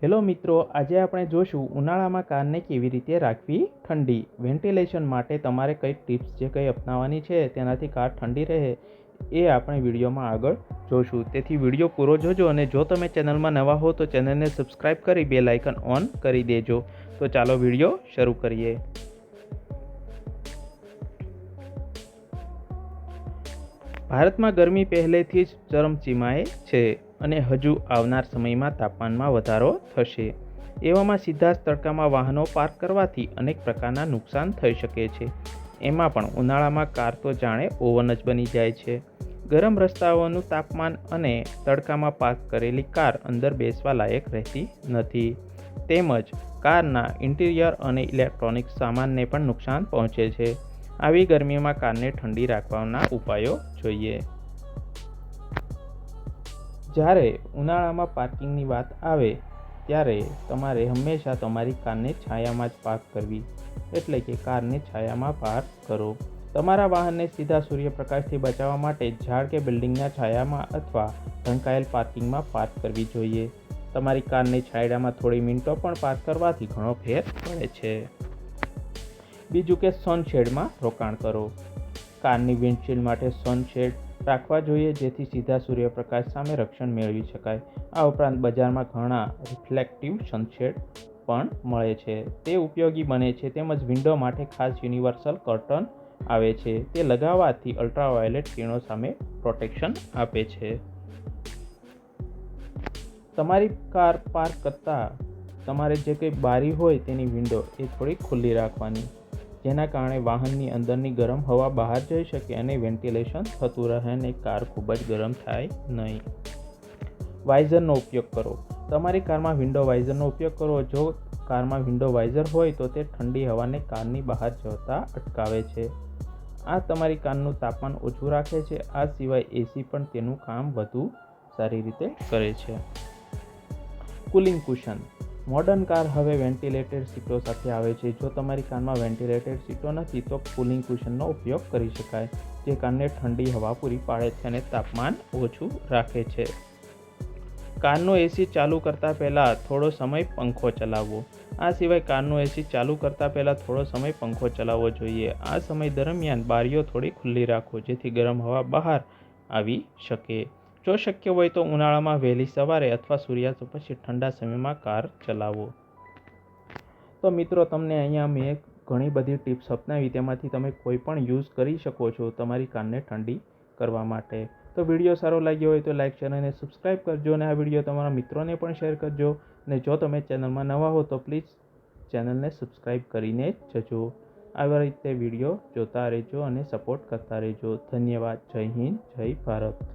Hello મિત્રો, આજે આપણે જોશું ઉનાળામાં કારને કેવી રીતે રાખવી ઠંડી. વેન્ટિલેશન માટે તમારે કઈ ટિપ્સ જે કંઈ અપનાવવાની છે તેનાથી કાર ઠંડી રહે એ આપણે વિડીયોમાં આગળ જોશું. તેથી વિડીયો પૂરો જોજો અને જો તમે ચેનલમાં નવા હો તો ચેનલને સબસ્ક્રાઈબ કરી બેલ આઇકન ઓન કરી દેજો. તો ચાલો વિડીયો શરૂ કરીએ. ભારતમાં ગરમી પહેલેથી જ ચરમસીમાએ છે અને હજુ આવનાર સમયમાં તાપમાનમાં વધારો થશે. એવામાં સીધા જ તડકામાં વાહનો પાર્ક કરવાથી અનેક પ્રકારના નુકસાન થઈ શકે છે. એમાં પણ ઉનાળામાં કાર તો જાણે ઓવન જ બની જાય છે. ગરમ રસ્તાઓનું તાપમાન અને તડકામાં પાર્ક કરેલી કાર અંદર બેસવા લાયક રહેતી નથી. તેમજ કારના ઇન્ટિરિયર અને ઇલેક્ટ્રોનિક સામાનને પણ નુકસાન પહોંચે છે. આવી ગરમીમાં કારને ઠંડી રાખવાના ઉપાયો જોઈએ. જ્યારે ઉનાળામાં પાર્કિંગની વાત આવે ત્યારે તમારે હંમેશા તમારી કારને છાયામાં જ પાર્ક કરવી, એટલે કે કારને છાયામાં પાર્ક કરો. તમારા વાહનને સીધા સૂર્યપ્રકાશથી બચાવવા માટે ઝાડ કે બિલ્ડિંગના છાયામાં અથવા ઢંકાયેલ પાર્કિંગમાં પાર્ક કરવી જોઈએ. તમારી કારને છાયડામાં થોડી મિનિટો પણ પાર્ક કરવાથી ઘણો ફેર પડે છે. બીજું કે સનશેડમાં રોકાણ કરો. કારની વિન્ડશીલ્ડ માટે સનશેડ રાખવા જોઈએ, જેથી સીધા સૂર્યપ્રકાશ સામે રક્ષણ મેળવી શકાય. આ ઉપરાંત બજારમાં ઘણા રિફ્લેક્ટિવ સનશેડ પણ મળે છે, તે ઉપયોગી બને છે. તેમજ વિન્ડો માટે ખાસ યુનિવર્સલ કર્ટન આવે છે, તે લગાવવાથી અલ્ટ્રાવાયોલેટ કિરણો સામે પ્રોટેક્શન આપે છે. તમારી કાર પાર્ક કરતા તમારે જે કંઈ બારી હોય તેની વિન્ડો એ થોડી ખુલ્લી રાખવાની, જેના કારણે વાહનની અંદરની ગરમ હવા બહાર જઈ શકે અને વેન્ટિલેશન થતું રહે અને કાર ખૂબ જ ગરમ થાય નહીં. વાઇઝરનો ઉપયોગ કરો. તમારી કારમાં વિન્ડો વાઇઝરનો ઉપયોગ કરો. જો કારમાં વિન્ડો વાઇઝર હોય તો તે ઠંડી હવાને કારની બહાર જતા અટકાવે છે. આ તમારી કારનું તાપમાન ઓછું રાખે છે. આ સિવાય એસી પણ તેનું કામ વધુ સારી રીતે કરે છે. Cooling cushion. મોડર્ન કાર હવે વેન્ટિલેટેડ સીટો સાથે આવે છે. જો તમારી કારમાં વેન્ટિલેટેડ સીટો નથી તો કુલિંગ કુશનનો ઉપયોગ કરી શકાય, જે કારને ઠંડી હવા પૂરી પાડે છે અને તાપમાન ઓછું રાખે છે. કારનો એસી ચાલુ કરતા પહેલાં થોડો સમય પંખો ચલાવવો. આ સિવાય કારનો એસી ચાલુ કરતા પહેલાં થોડો સમય પંખો ચલાવવો જોઈએ. આ સમય દરમિયાન બારીઓ થોડી ખુલ્લી રાખો, જેથી ગરમ હવા બહાર આવી શકે. જો શક્ય હોય તો ઉનાળામાં વહેલી સવારે અથવા સૂર્યાસ્ત પછી ઠંડા સમયમાં કાર ચલાવો. તો મિત્રો, તમને અહીંયા મેં ઘણી બધી ટિપ્સ અપનાવી, તેમાંથી તમે કોઈ પણ યુઝ કરી શકો છો તમારી કારને ઠંડી કરવા માટે. તો વિડીયો સારો લાગ્યો હોય તો લાઈક, શેર અને સબસ્ક્રાઈબ કરજો અને આ વિડીયો તમારા મિત્રોને પણ શેર કરજો. અને જો તમે ચેનલમાં નવા હો તો પ્લીઝ ચેનલને સબસ્ક્રાઈબ કરીને જ જજો. આવી રીતે વિડીયો જોતા રહેજો અને સપોર્ટ કરતા રહેજો. ધન્યવાદ. જય હિન્દ, જય ભારત.